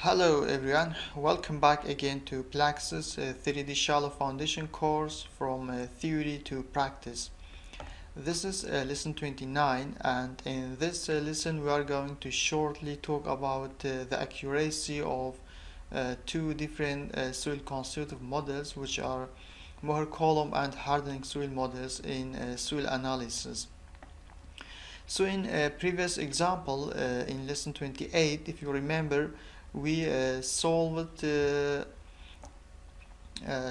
Hello everyone, welcome back again to Plaxis 3D Shallow Foundation course from theory to practice. This is lesson 29, and in this lesson we are going to shortly talk about the accuracy of two different soil constitutive models, which are Mohr-Coulomb and Hardening Soil models in soil analysis. So in a previous example, in lesson 28, if you remember, we solved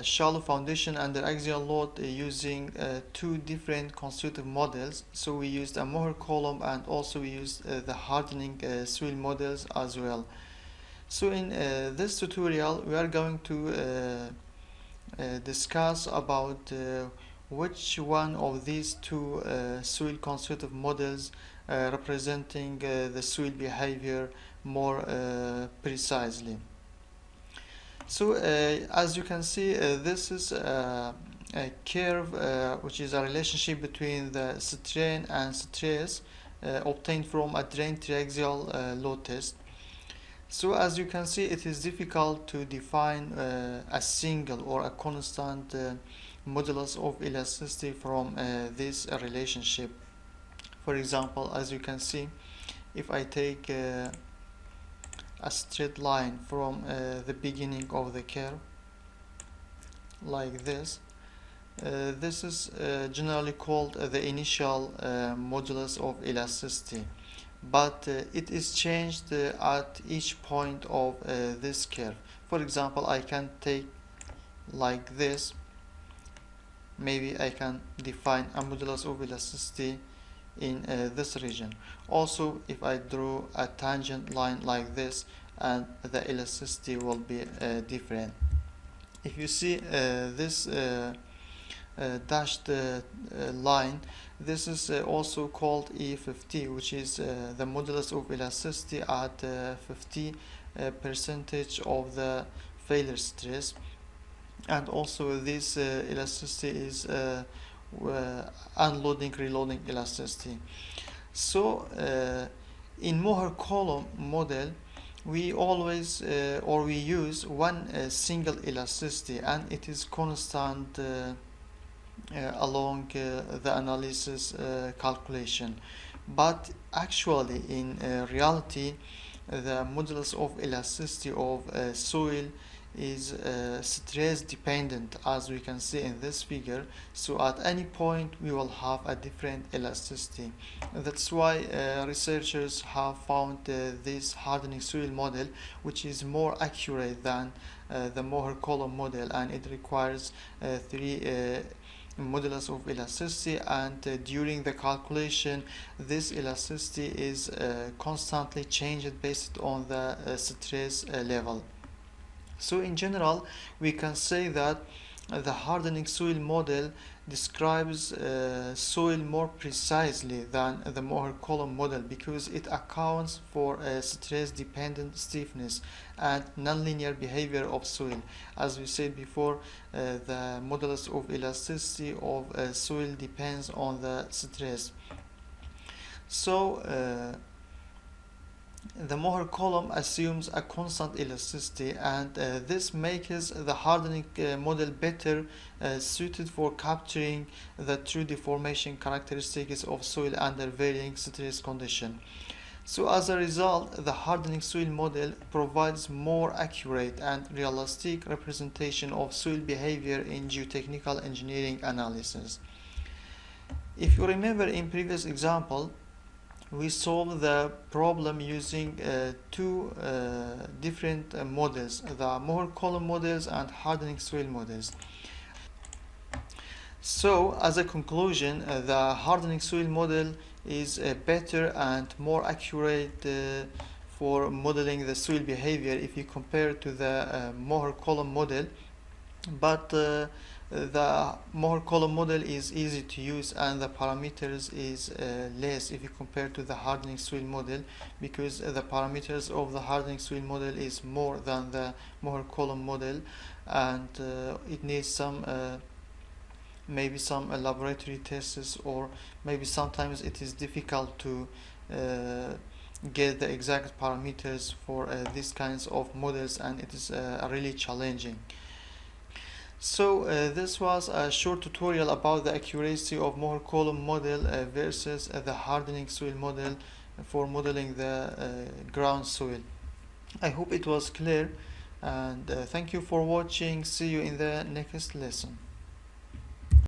shallow foundation under axial load using two different constitutive models. So we used a Mohr-Coulomb and also we used the hardening soil models as well. So in this tutorial we are going to discuss about which one of these two soil constitutive models representing the soil behavior more precisely. So as you can see, this is a curve which is a relationship between the strain and stress obtained from a drain triaxial load test. So as you can see, it is difficult to define a single or a constant modulus of elasticity from this relationship. For example, as you can see, if I take a straight line from the beginning of the curve like this, this is generally called the initial modulus of elasticity, but it is changed at each point of this curve. For example, I can take like this. Maybe I can define a modulus of elasticity in this region. Also, if I draw a tangent line like this, and the elasticity will be different. If you see this dashed line, this is also called E50, which is the modulus of elasticity at 50% of the failure stress, and also this elasticity is unloading reloading elasticity. So in Mohr-Coulomb model we always we use one single elasticity, and it is constant along the analysis calculation, but actually in reality the modulus of elasticity of soil is stress dependent, as we can see in this figure. So at any point we will have a different elasticity. That's why researchers have found this hardening soil model, which is more accurate than the Mohr-Coulomb model, and it requires three modulus of elasticity, and during the calculation this elasticity is constantly changed based on the stress level. So in general, we can say that the hardening soil model describes soil more precisely than the Mohr-Coulomb model, because it accounts for stress-dependent stiffness and nonlinear behavior of soil. As we said before, the modulus of elasticity of soil depends on the stress. So the Mohr-Coulomb assumes a constant elasticity, and this makes the hardening model better suited for capturing the true deformation characteristics of soil under varying stress conditions. So as a result, the hardening soil model provides more accurate and realistic representation of soil behavior in geotechnical engineering analysis. If you remember, in previous example we solved the problem using two different models, the Mohr-Coulomb models and hardening soil models. So as a conclusion, the hardening soil model is better and more accurate for modeling the soil behavior if you compare to the Mohr-Coulomb model, but the Mohr-Coulomb model is easy to use, and the parameters is less if you compare to the hardening soil model, because the parameters of the hardening soil model is more than the Mohr-Coulomb model, and it needs some maybe some laboratory tests, or maybe sometimes it is difficult to get the exact parameters for these kinds of models, and it is really challenging. So this was a short tutorial about the accuracy of Mohr-Coulomb model versus the hardening soil model for modeling the ground soil. I hope it was clear, and thank you for watching. See you in the next lesson.